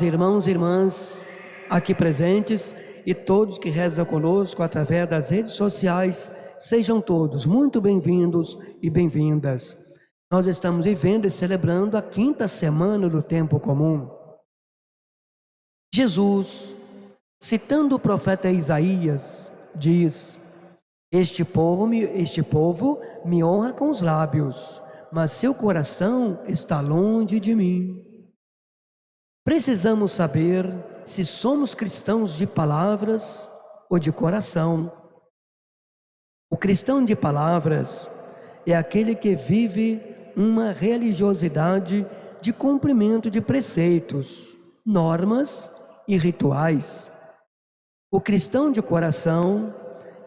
Irmãos e irmãs aqui presentes e todos que rezam conosco através das redes sociais, sejam todos muito bem-vindos e bem-vindas. Nós estamos vivendo e celebrando a 5ª semana do tempo comum. Jesus, citando o profeta Isaías, diz: Este povo me honra com os lábios, mas seu coração está longe de mim. Precisamos saber se somos cristãos de palavras ou de coração. O cristão de palavras é aquele que vive uma religiosidade de cumprimento de preceitos, normas e rituais. O cristão de coração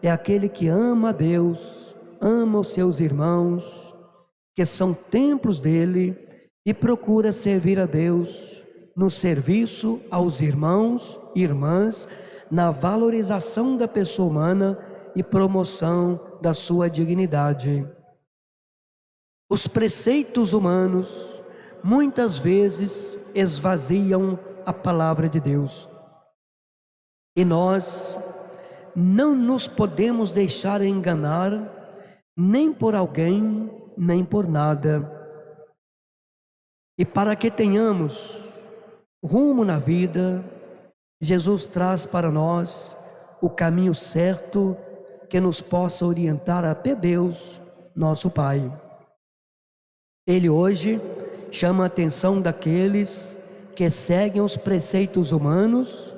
é aquele que ama a Deus, ama os seus irmãos, que são templos dele, e procura servir a Deus no serviço aos irmãos e irmãs, na valorização da pessoa humana e promoção da sua dignidade. Os preceitos humanos muitas vezes esvaziam a palavra de Deus. E nós não nos podemos deixar enganar nem por alguém, nem por nada. E para que tenhamos rumo na vida, Jesus traz para nós o caminho certo que nos possa orientar até Deus, nosso Pai. Ele hoje chama a atenção daqueles que seguem os preceitos humanos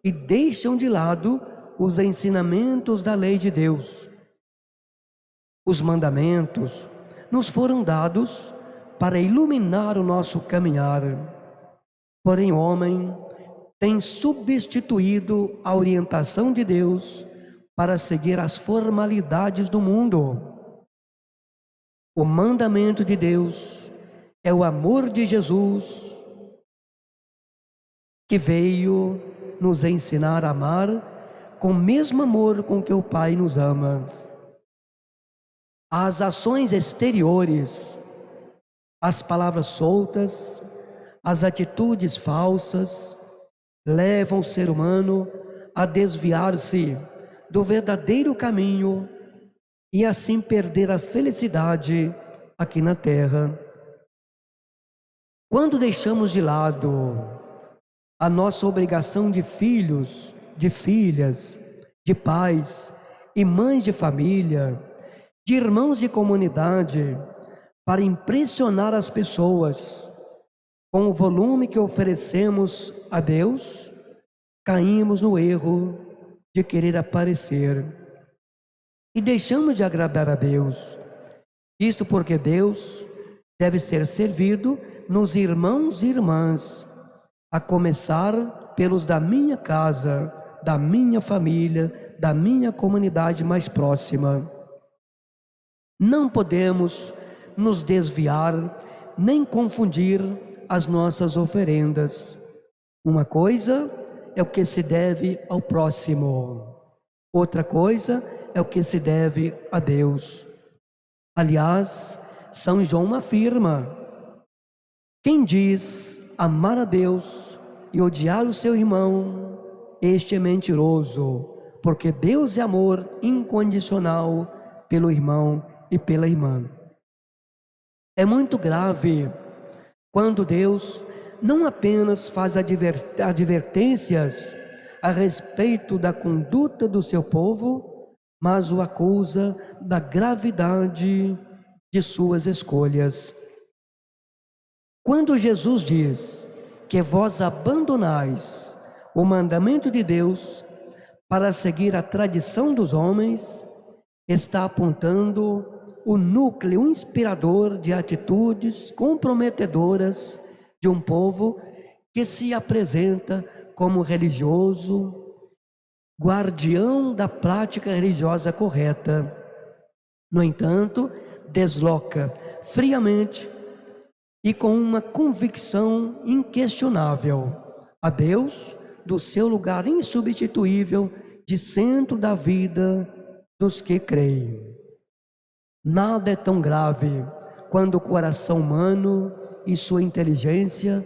e deixam de lado os ensinamentos da lei de Deus. Os mandamentos nos foram dados para iluminar o nosso caminhar. Porém, o homem tem substituído a orientação de Deus para seguir as formalidades do mundo. O mandamento de Deus é o amor de Jesus, que veio nos ensinar a amar com o mesmo amor com que o Pai nos ama. As ações exteriores, as palavras soltas, as atitudes falsas levam o ser humano a desviar-se do verdadeiro caminho e assim perder a felicidade aqui na terra. Quando deixamos de lado a nossa obrigação de filhos, de filhas, de pais e mães de família, de irmãos de comunidade, para impressionar as pessoas, com o volume que oferecemos a Deus, caímos no erro de querer aparecer e deixamos de agradar a Deus. Isto porque Deus deve ser servido nos irmãos e irmãs, a começar pelos da minha casa, da minha família, da minha comunidade mais próxima. Não podemos nos desviar nem confundir as nossas oferendas. Uma coisa é o que se deve ao próximo, outra coisa é o que se deve a Deus. Aliás, São João afirma: quem diz amar a Deus e odiar o seu irmão, este é mentiroso, porque Deus é amor incondicional pelo irmão e pela irmã. É muito grave quando Deus não apenas faz advertências a respeito da conduta do seu povo, mas o acusa da gravidade de suas escolhas. Quando Jesus diz que vós abandonais o mandamento de Deus para seguir a tradição dos homens, está apontando o núcleo inspirador de atitudes comprometedoras de um povo que se apresenta como religioso, guardião da prática religiosa correta. No entanto, desloca friamente e com uma convicção inquestionável a Deus do seu lugar insubstituível de centro da vida dos que creem. Nada é tão grave quando o coração humano e sua inteligência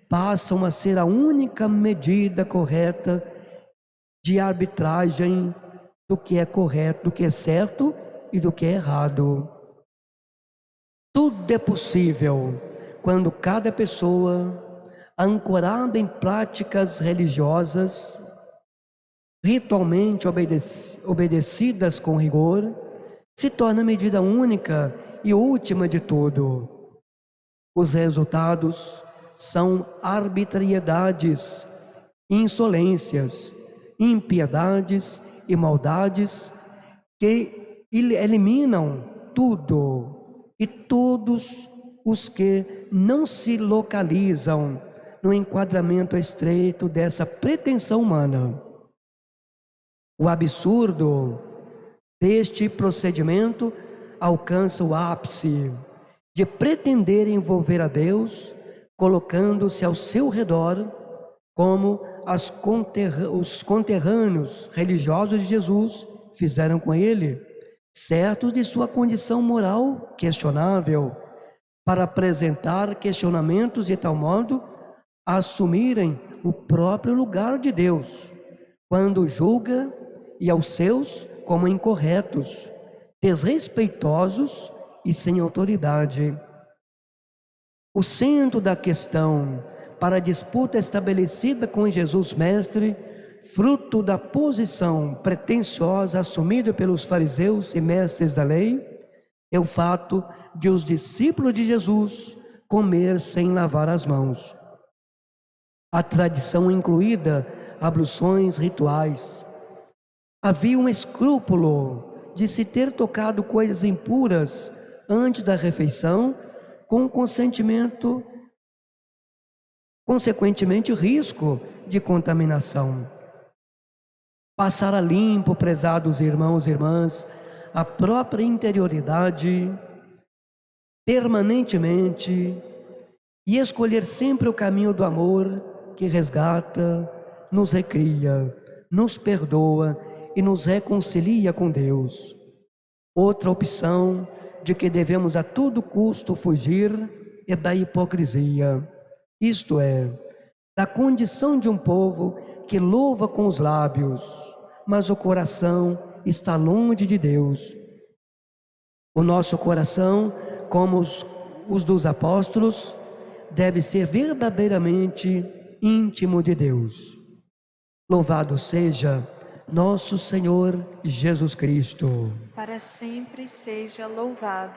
passam a ser a única medida correta de arbitragem do que é correto, do que é certo e do que é errado. Tudo é possível quando cada pessoa, ancorada em práticas religiosas, ritualmente obedecidas com rigor, se torna a medida única e última de tudo. Os resultados são arbitrariedades, insolências, impiedades e maldades que eliminam tudo e todos os que não se localizam no enquadramento estreito dessa pretensão humana. O absurdo deste procedimento alcança o ápice de pretender envolver a Deus, colocando-se ao seu redor, como os conterrâneos religiosos de Jesus fizeram com ele, certos de sua condição moral questionável, para apresentar questionamentos de tal modo a assumirem o próprio lugar de Deus, quando julga e aos seus como incorretos, desrespeitosos e sem autoridade. O centro da questão para a disputa estabelecida com Jesus Mestre, fruto da posição pretensiosa assumida pelos fariseus e mestres da lei, é o fato de os discípulos de Jesus comer sem lavar as mãos. A tradição incluída abluções rituais. Havia um escrúpulo de se ter tocado coisas impuras antes da refeição, com consequentemente risco de contaminação. Passar a limpo, prezados irmãos e irmãs, a própria interioridade permanentemente e escolher sempre o caminho do amor que resgata, nos recria, nos perdoa e nos reconcilia com Deus. Outra opção de que devemos a todo custo fugir é da hipocrisia, isto é, da condição de um povo que louva com os lábios, mas o coração está longe de Deus. O nosso coração, como os dos apóstolos, deve ser verdadeiramente íntimo de Deus. Louvado seja nosso Senhor Jesus Cristo. Para sempre seja louvado.